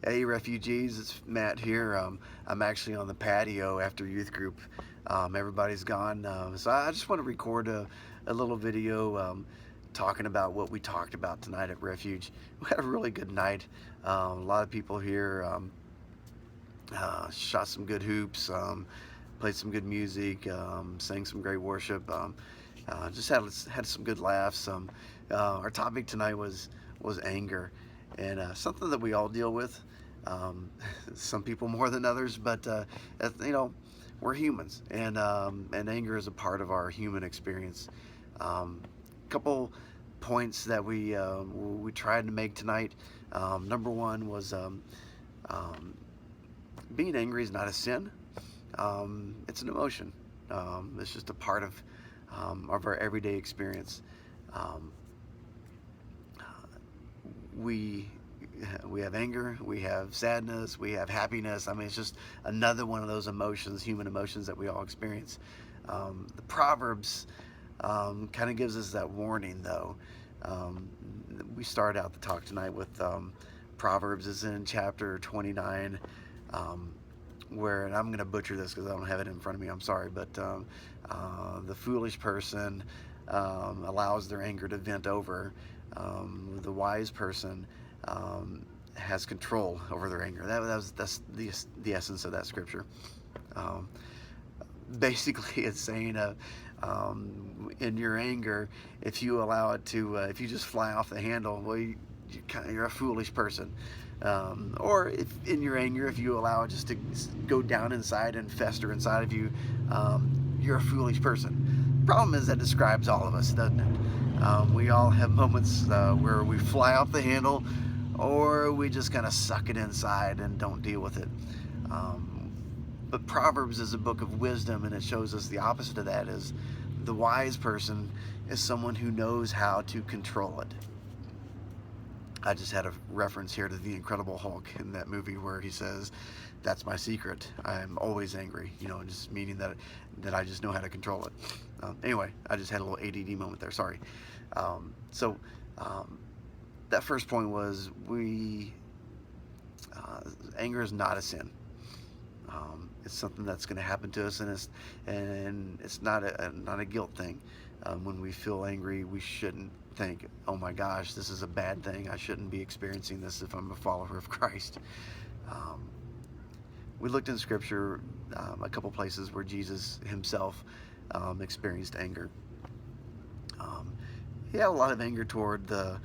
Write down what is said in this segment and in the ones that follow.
Hey refugees, it's Matt here. I'm actually on the patio after youth group. Everybody's gone, so I just want to record a little video talking about what we talked about tonight at Refuge. We had a really good night. A lot of people here shot some good hoops, played some good music, sang some great worship. Just had some good laughs. Our topic tonight was anger, and something that we all deal with. Some people more than others, but you know, we're humans, and anger is a part of our human experience. Couple points that we tried to make tonight. Number one was um, being angry is not a sin. It's an emotion. It's just a part of our everyday experience. Um, we we have anger, we have sadness, we have happiness. I mean, it's just another one of those emotions, human emotions that we all experience. The Proverbs kind of gives us that warning, though. Um, we start out the talk tonight with Proverbs is in chapter 29, um, where, and I'm going to butcher this because I don't have it in front of me, I'm sorry, but the foolish person allows their anger to vent over. The wise person has control over their anger. That's the essence of that scripture. Um, Basically, it's saying, in your anger, if you allow it to, if you just fly off the handle, well, you're a foolish person. Or if in your anger, if you allow it just to go down inside and fester inside of you, you're a foolish person. Problem is that describes all of us, doesn't it? We all have moments where we fly off the handle, or we just kind of suck it inside and don't deal with it. But Proverbs is a book of wisdom, and it shows us the opposite of that. Is the wise person is someone who knows how to control it. I just had a reference here to the Incredible Hulk in that movie where he says, "That's my secret. I'm always angry." You know, just meaning that I just know how to control it. Anyway, I just had a little ADD moment there. Sorry. So that first point was anger is not a sin. It's something that's going to happen to us, and it's not a guilt thing. When we feel angry, we shouldn't think, "Oh my gosh, this is a bad thing. I shouldn't be experiencing this if I'm a follower of Christ." Um, we looked in Scripture a couple places where Jesus himself experienced anger. Um, he had a lot of anger toward the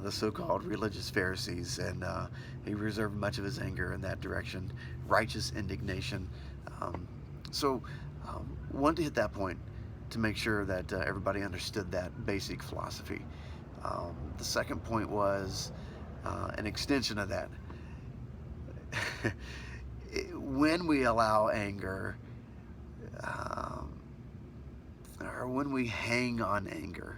so-called religious Pharisees, and he reserved much of his anger in that direction, righteous indignation. Um, so, wanted to hit that point to make sure that everybody understood that basic philosophy. The second point was an extension of that. When we allow anger, um, or when we hang on anger,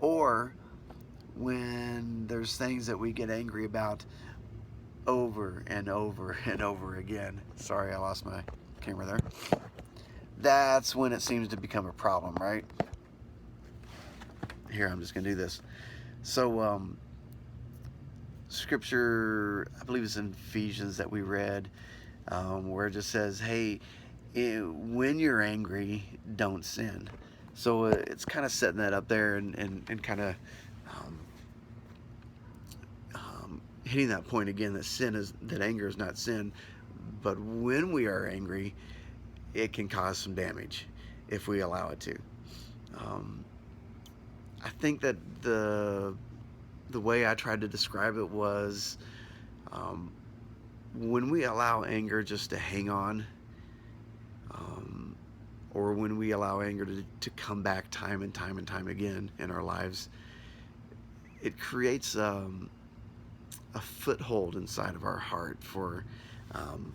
or when there's things that we get angry about over and over and over again. Sorry, I lost my camera there. That's when it seems to become a problem, right? Here, I'm just going to do this. So, scripture, I believe it's in Ephesians that we read, where it just says, hey, when you're angry, don't sin. So it's kind of setting that up there and kind of um, hitting that point again, that anger is not sin, but when we are angry, it can cause some damage if we allow it to. Um, I think that the way I tried to describe it was, when we allow anger just to hang on, or when we allow anger to come back time and time and time again in our lives, it creates a foothold inside of our heart um,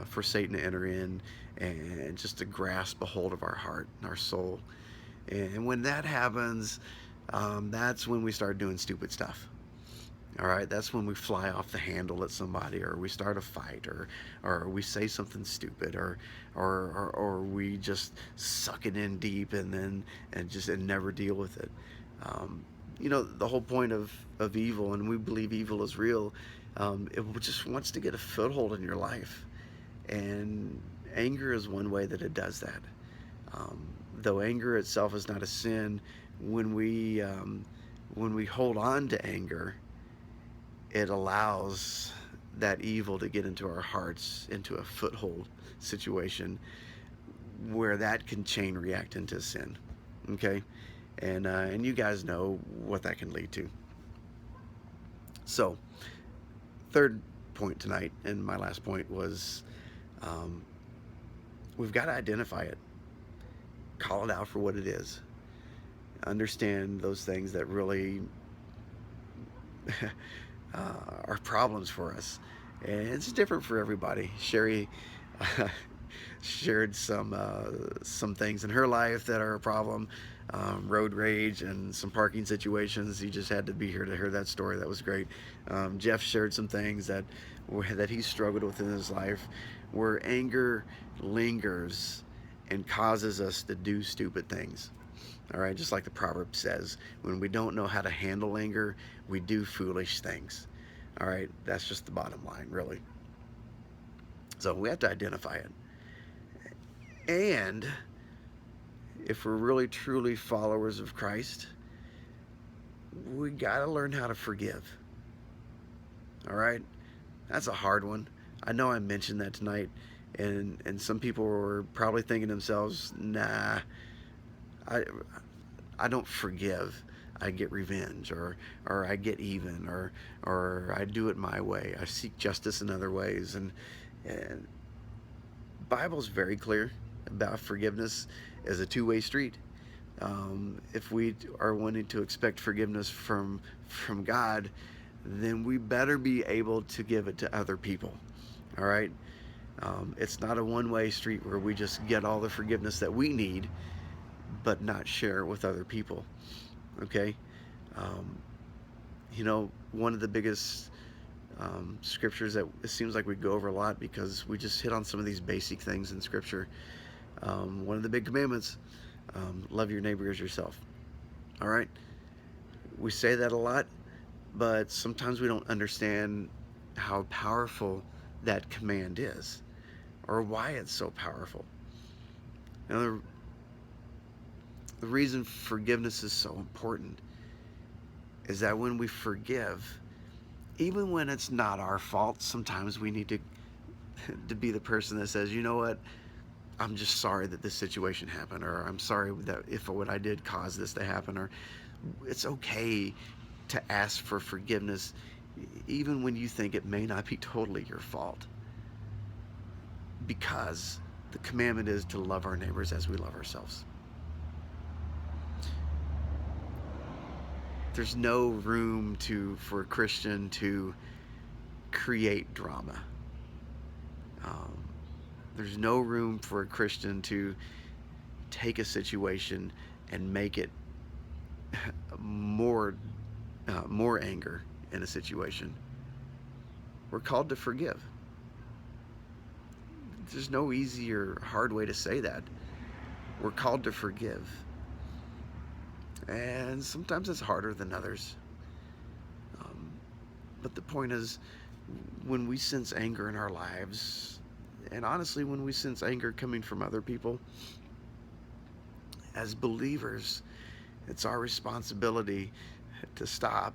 for Satan to enter in and just to grasp a hold of our heart and our soul. And when that happens, that's when we start doing stupid stuff. All right, that's when we fly off the handle at somebody, or we start a fight, or we say something stupid, or we just suck it in deep and never deal with it. the whole point of evil, and we believe evil is real. It just wants to get a foothold in your life, and anger is one way that it does that. Um, though anger itself is not a sin, when we hold on to anger, it allows that evil to get into our hearts, into a foothold situation where that can chain react into sin. Okay, and you guys know what that can lead to. So, third point tonight, and my last point was, um, we've got to identify it, call it out for what it is, understand those things that really are problems for us, and it's different for everybody. Sherry shared some things in her life that are a problem, road rage and some parking situations. You just had to be here to hear that story. That was great. Jeff shared some things that he struggled with in his life, where anger lingers and causes us to do stupid things. All right, just like the proverb says, when we don't know how to handle anger, we do foolish things. All right, that's just the bottom line, really. So we have to identify it. And if we're really truly followers of Christ, we got to learn how to forgive. All right? That's a hard one. I know I mentioned that tonight, and some people were probably thinking to themselves, nah, I, I don't forgive. I get revenge, or I get even, or I do it my way. I seek justice in other ways. And Bible's very clear about forgiveness as a two-way street. If we are wanting to expect forgiveness from God, then we better be able to give it to other people. All right? It's not a one-way street where we just get all the forgiveness that we need, but not share it with other people. Okay? Um, one of the biggest scriptures that it seems like we go over a lot because we just hit on some of these basic things in Scripture. One of the big commandments, love your neighbor as yourself. All right? We say that a lot, but sometimes we don't understand how powerful that command is, or why it's so powerful. Now, the reason forgiveness is so important is that when we forgive, even when it's not our fault, sometimes we need to be the person that says, you know what, I'm just sorry that this situation happened, or I'm sorry that if what I did caused this to happen, or it's okay to ask for forgiveness even when you think it may not be totally your fault, because the commandment is to love our neighbors as we love ourselves. There's no room for a Christian to create drama. There's no room for a Christian to take a situation and make it more anger in a situation. We're called to forgive. There's no easy or hard way to say that. We're called to forgive. And sometimes it's harder than others. But the point is, when we sense anger in our lives, and honestly, when we sense anger coming from other people, as believers, it's our responsibility to stop,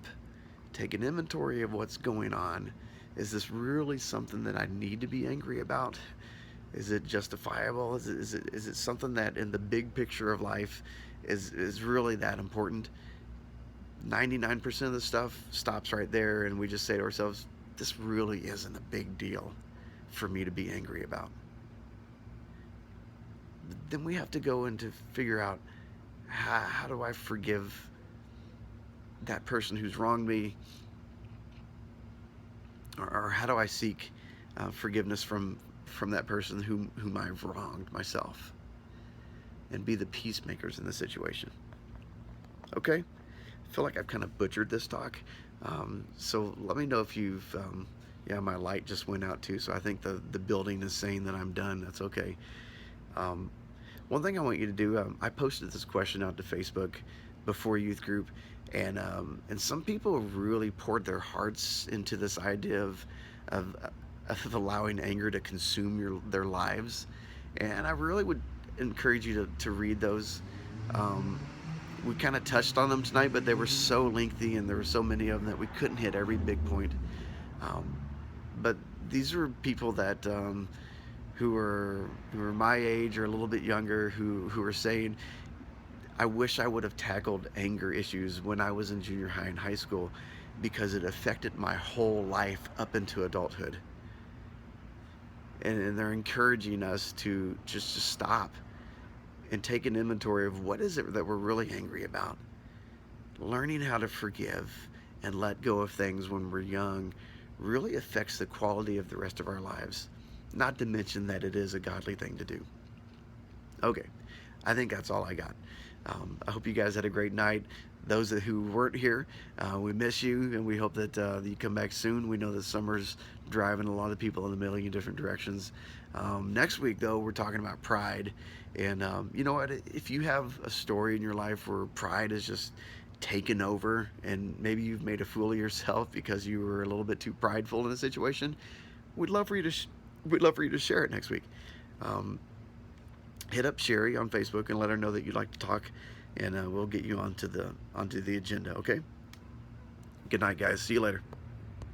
take an inventory of what's going on. Is this really something that I need to be angry about? Is it justifiable? Is it something that in the big picture of life is really that important? 99% of the stuff stops right there, and we just say to ourselves, this really isn't a big deal for me to be angry about. Then we have to go and to figure out, how do I forgive that person who's wronged me, or how do I seek forgiveness from that person whom I've wronged myself, and be the peacemakers in the situation. Okay? I feel like I've kind of butchered this talk. So let me know if you've, yeah, my light just went out too, so I think the building is saying that I'm done. That's okay. One thing I want you to do, I posted this question out to Facebook before youth group, And some people really poured their hearts into this idea of, of allowing anger to consume their lives. And I really would encourage you to read those. Um, we kind of touched on them tonight, but they were so lengthy and there were so many of them that we couldn't hit every big point. Um, but these are people that who are my age or a little bit younger who are saying, I wish I would have tackled anger issues when I was in junior high and high school because it affected my whole life up into adulthood. And they're encouraging us to just stop and take an inventory of what is it that we're really angry about. Learning how to forgive and let go of things when we're young really affects the quality of the rest of our lives. Not to mention that it is a godly thing to do. Okay, I think that's all I got. I hope you guys had a great night. Those who weren't here, we miss you, and we hope that you come back soon. We know that summer's driving a lot of people in a million different directions. Next week, though, we're talking about pride. And you know what? If you have a story in your life where pride is just taken over, and maybe you've made a fool of yourself because you were a little bit too prideful in a situation, we'd love for you to we'd love for you to share it next week. Um, Hit up Sherry on Facebook and let her know that you'd like to talk, and we'll get you onto the agenda. Okay. Good night, guys. See you later.